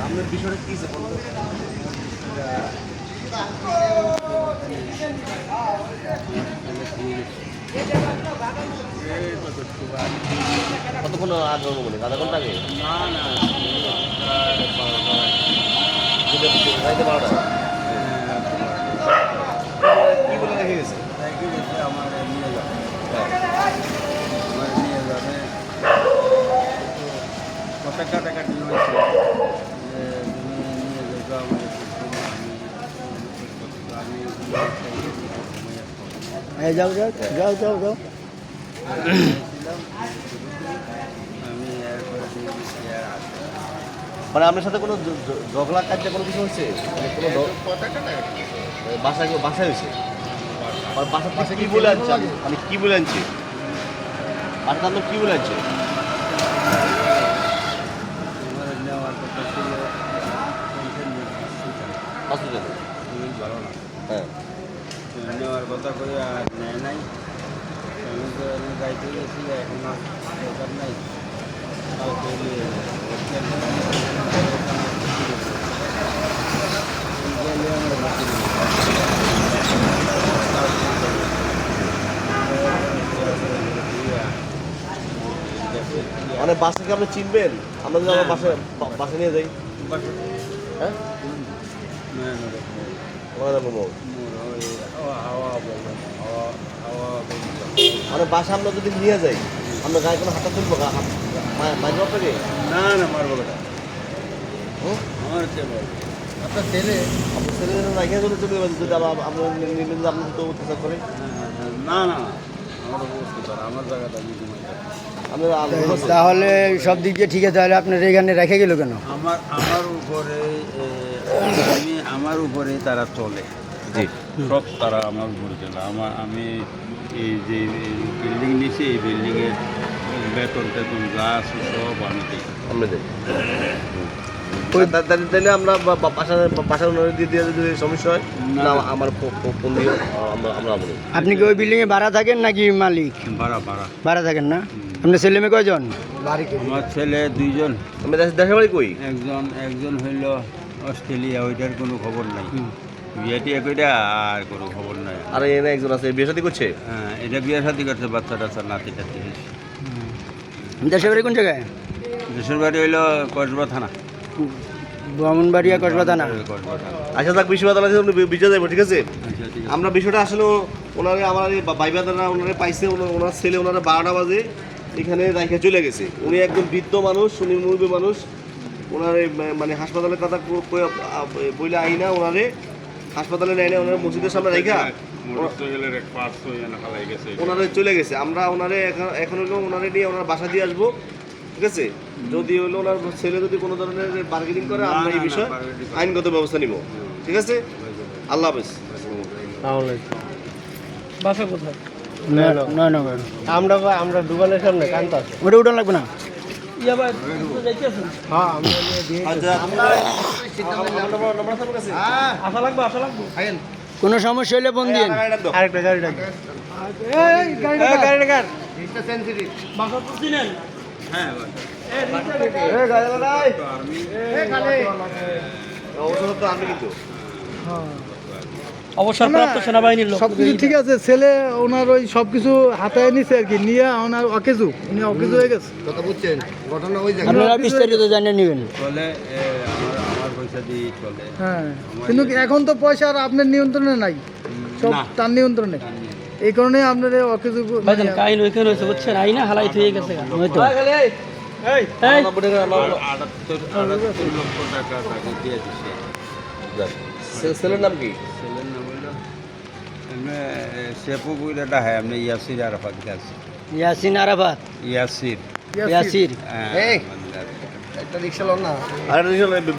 আপনার বিষয়টা কি কতক্ষণ আগে বলে আধা ঘন্টা আগে না না রাইতে 12টা কি বলে রেখে গেছে আমার নিয়ে যাবে কত টাকা দিল হয়েছে যে তুমি নিয়ে যাবো আমি যাও যাও যাও যাও যাও আমি এরপরে দিয়ে দিচ্ছি আর আসবো মানে আপনার সাথে কোনো ঝগড়া কাজে কোনো কিছু হয়েছে মানে কোনো বাসায় বাসায় হয়েছে আর বাসার পাশে কি বলে আনছে আমি কি বলে আনছি বাসাতে আপনার কি বলে আনছে আমার নেওয়ার কথা ছিল হসপিটালে খুবই ভালো না হ্যাঁ নেওয়ার কথা করে আর নেয় নাই আমি তো আমি গাইতে গেছি এখন আর দরকার নাই কাউকে নিয়ে মানে বাসে কি আপনি চিনবেন আমরা যদি আমার বাসে বাসে নিয়ে যাই হ্যাঁ ওনাদের মোমো মানে বাসা আমরা যদি নিয়ে যাই আমরা গায়ে কোনো হাঁটা তুলবো মাঝে আপনাকে না না মারবো না হুম আমার কে বলবো আপনার ছেলে আপনার ছেলে রাখিয়ে যদি চলে যাবেন যদি আপনার নিলে যদি আপনার তো অত্যাচার করে না না আমার বুঝতে পারে আমার জায়গাটা আমি ঘুমাই যাবো তাহলে সব দিক দিয়ে ঠিক আছে তাহলে আপনার এখানে রেখে গেল কেন আমার উপরে তারা চলে জি সব তারা আমার উপরে চলে আমি এই যে বিল্ডিং নিয়েছি এই বিল্ডিংয়ের বেতন টেতন যা আছে সব আমি দিই আমরা যাই তাহলে আমরা বাসার ওনারে দিয়ে দিয়ে যদি সমস্যা হয় না আমার ফোন দিয়ে আমরা বলি আপনি কি ওই বিল্ডিংয়ে ভাড়া থাকেন নাকি মালিক ভাড়া ভাড়া থাকেন না আপনার ছেলে মেয়ে কয়জন আমার ছেলে দুইজন আমি দেশের বাড়ি কই একজন হইল অস্ট্রেলিয়া ওইটার কোনো খবর নাই বিয়েটি একইটা আর কোনো খবর নাই আর এনে একজন আছে বিয়ে শাদী করছে হ্যাঁ এটা বিয়ে শাদি করছে বাচ্চা টাচ্চা নাতি টাতি দেশের বাড়ি কোন জায়গায় দেশের বাড়ি হইলো কসবা থানা ব্রাহ্মণবাড়িয়া কসবা থানা কসবা থানা আচ্ছা যাক বিষয় বাদলা বিচার যাবো ঠিক আছে আচ্ছা ঠিক আছে আমরা বিষয়টা আসলে ওনারে আমার ভাই বাদারা ওনারে পাইছে ওনার ছেলে ওনারা 12টা বাজে এখানে রাইখে চলে গেছে উনি একদম বৃদ্ধ মানুষ উনি মুরব্বী মানুষ ওনারে মানে হাসপাতালের কথা বইলে আই না ওনারে হাসপাতালে নেয় না ওনার মসজিদের সামনে রাইখা ওনারে চলে গেছে আমরা ওনারে এখন হলো ওনারে নিয়ে ওনার বাসা দিয়ে আসবো ঠিক আছে যদি হলো ওনার ছেলে যদি কোনো ধরনের বার্গেনিং করে আমরা এই বিষয়ে আইনগত ব্যবস্থা নিব ঠিক আছে আল্লাহ হাফেজ বাসা কোথায় নয়নগর আমরা দোকানের সামনে কান্ত আছে ওটা উঠান লাগবে না ইয়া ভাই যাইতেছেন হ্যাঁ আমরা নিয়ে দিয়ে আচ্ছা আশা লাগবে কোনো সমস্যা হলে ফোন দিন আরেকটা গাড়ি ডাক এই গাড়ি ডাক বাসা তো চিনেন হ্যাঁ আমি কিন্তু অবসরপ্রাপ্ত সেনাবাহিনীর লোক সবকিছু ঠিক আছে ছেলে ওনার ওই সবকিছু হাতায় নিছে আর কি নিয়ে ওনার অকেজু উনি অকেজু হয়ে গেছে কথা বুঝছেন ঘটনা ওই আপনারা বিস্তারিত জানিয়ে নেবেন চলে আমার পয়সা দিয়ে চলে হ্যাঁ কিন্তু এখন তো পয়সা আর আপনার নিয়ন্ত্রণে নাই সব না। তার নিয়ন্ত্রণে এই কারণে আপনার অকেজু ভাইজান কাইন ওইখানে হয়েছে বুঝছেন আই না হালাই হয়ে গেছে ওই তো এই 78 লক্ষ টাকা তাকে দিয়ে দিচ্ছে ছেলের নাম কি ছেলের নাম হইল সেপু বুইরাটা হয় আপনি ইয়াসির আরাফাত গেছে ইয়াসিন আরাফাত ইয়াসির ইয়াসির হ্যাঁ একটা রিক্সা লন না